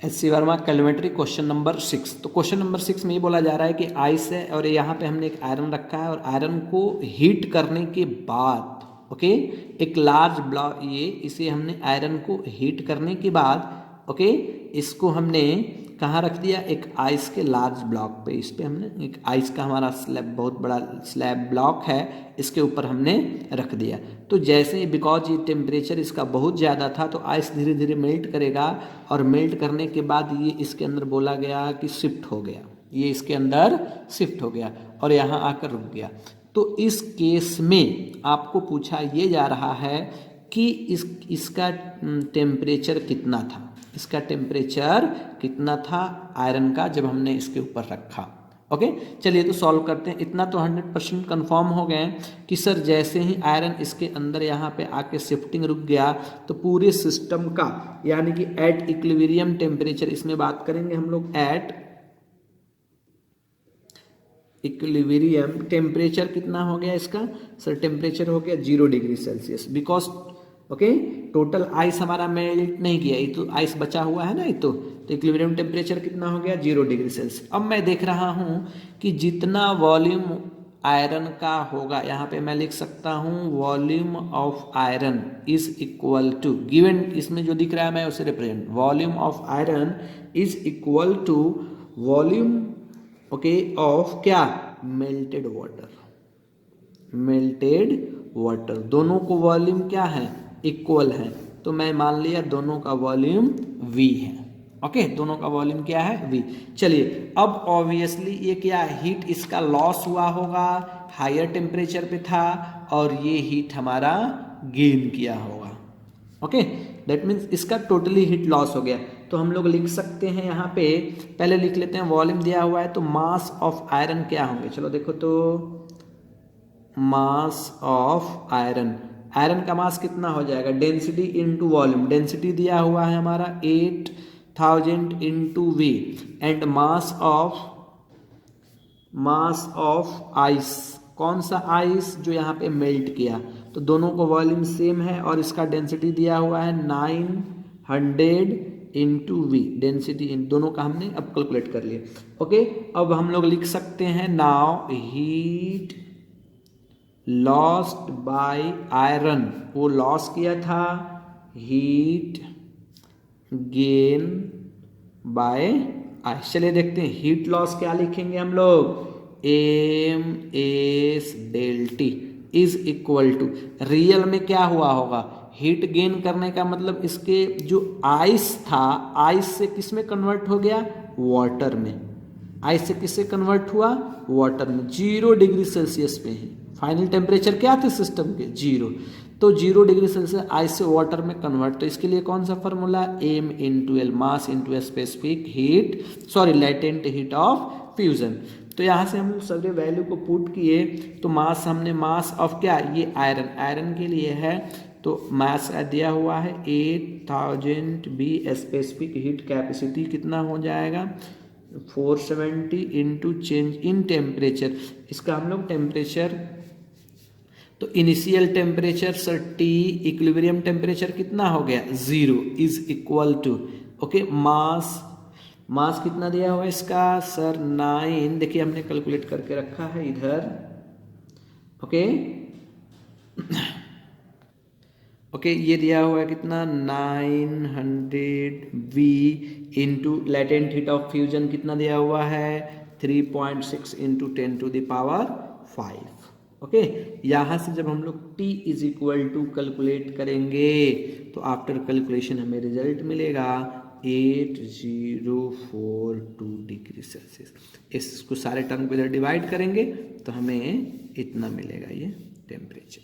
SC. Verma calorimetry question number 6। तो question number 6 में ये बोला जा रहा है कि आइस है और यहाँ पे हमने एक आयरन रखा है और आयरन को हीट करने के बाद ओके एक लार्ज ब्लॉक ये इसे हमने आयरन को हीट करने के बाद ओके इसको हमने कहाँ रख दिया, एक आइस के लार्ज ब्लॉक पे। इस पे हमने एक आइस का हमारा स्लैब बहुत बड़ा स्लैब ब्लॉक है, इसके ऊपर हमने रख दिया। तो जैसे बिकॉज ये टेम्परेचर इसका बहुत ज़्यादा था तो आइस धीरे धीरे मेल्ट करेगा और मेल्ट करने के बाद ये इसके अंदर बोला गया कि शिफ्ट हो गया, ये इसके अंदर शिफ्ट हो गया और यहाँ आकर रुक गया। तो इस केस में आपको पूछा ये जा रहा है कि इसका टेम्परेचर कितना था, इसका टेम्परेचर कितना था आयरन का जब हमने इसके ऊपर रखा। ओके चलिए तो सॉल्व करते हैं। इतना तो 100% कन्फर्म हो गए कि सर जैसे ही आयरन इसके अंदर यहाँ पे आके शिफ्टिंग रुक गया तो पूरे सिस्टम का यानी कि एट इक्विलिब्रियम टेम्परेचर, इसमें बात करेंगे हम लोग एट इक्विलिब्रियम टेम्परेचर कितना हो गया इसका, सर टेम्परेचर हो गया 0 degree Celsius. Because okay total ice हमारा मेल्ट नहीं किया, ये तो आइस बचा हुआ है ना, ये तो इक्विलिब्रियम टेम्परेचर कितना हो गया 0 डिग्री सेल्सियस। अब मैं देख रहा हूँ कि जितना वॉल्यूम आयरन का होगा, यहाँ पे मैं लिख सकता हूँ volume of iron is equal to given, इसमें जो दिख रहा है मैं उसे represent, volume of iron is equal to volume okay of क्या, मेल्टेड वाटर, मेल्टेड वाटर। दोनों को वॉल्यूम क्या है, इक्वल है, तो मैं मान लिया दोनों का वॉल्यूम V है। ओके दोनों का वॉल्यूम क्या है V। चलिए अब ऑब्वियसली ये क्या हीट इसका लॉस हुआ होगा, हायर टेम्परेचर पे था और ये हीट हमारा गेन किया होगा। ओके दैट मीन्स इसका टोटली हीट लॉस हो गया। तो हम लोग लिख सकते हैं यहाँ पे, पहले लिख लेते हैं वॉल्यूम दिया हुआ है तो मास ऑफ आयरन क्या होंगे, चलो देखो तो मास ऑफ आयरन, आयरन का मास कितना हो जाएगा, डेंसिटी इनटू वॉल्यूम, डेंसिटी दिया हुआ है हमारा 8000 into V and mass of ice, कौन सा आइस जो यहाँ पे मेल्ट किया, तो दोनों को वॉल्यूम सेम है और इसका डेंसिटी दिया हुआ है 900 इंटू V, डेंसिटी इन दोनों का हमने अब कैलकुलेट कर लिया। ओके अब हम लोग लिख सकते हैं now heat lost by iron, वो लॉस किया था, हीट गेन बाय आइस। चलिए देखते हैं हीट लॉस क्या लिखेंगे हम लोग, MS डेल्टी इज इक्वल टू, रियल में क्या हुआ होगा, हीट गेन करने का मतलब इसके जो आइस था, आइस से किस में कन्वर्ट हो गया, वाटर में, आइस से किससे कन्वर्ट हुआ, वाटर में, 0 डिग्री सेल्सियस पे ही फाइनल टेम्परेचर क्या थे सिस्टम के 0, तो 0 डिग्री सेल्सियस आइस से वाटर में कन्वर्ट। तो इसके लिए कौन सा formula, M into L, mass into specific heat, sorry latent heat of fusion. तो यहाँ से हम सारे वैल्यू को पुट किए तो मास, हमने मास ऑफ क्या, ये आयरन, आयरन के लिए है तो मास दिया हुआ है 8000 B, स्पेसिफिक हीट कैपेसिटी कितना हो जाएगा 470 इंटू चेंज इन टेम्परेचर, इसका हम लोग टेम्परेचर, तो initial temperature sir T, equilibrium temperature कितना हो गया 0 is equal to okay mass कितना दिया हुआ है इसका सर 9, देखिए हमने कैलकुलेट करके रखा है इधर। ओके ओके ये दिया हुआ है कितना 900 V into latent heat of fusion कितना दिया हुआ है 3.6 इंटू 10⁵। ओके यहाँ से जब हम लोग T is equal to calculate करेंगे तो आफ्टर कैलकुलेशन हमें रिजल्ट मिलेगा 8042 डिग्री सेल्सियस। इसको सारे टर्म को इधर डिवाइड करेंगे तो हमें इतना मिलेगा ये टेम्परेचर।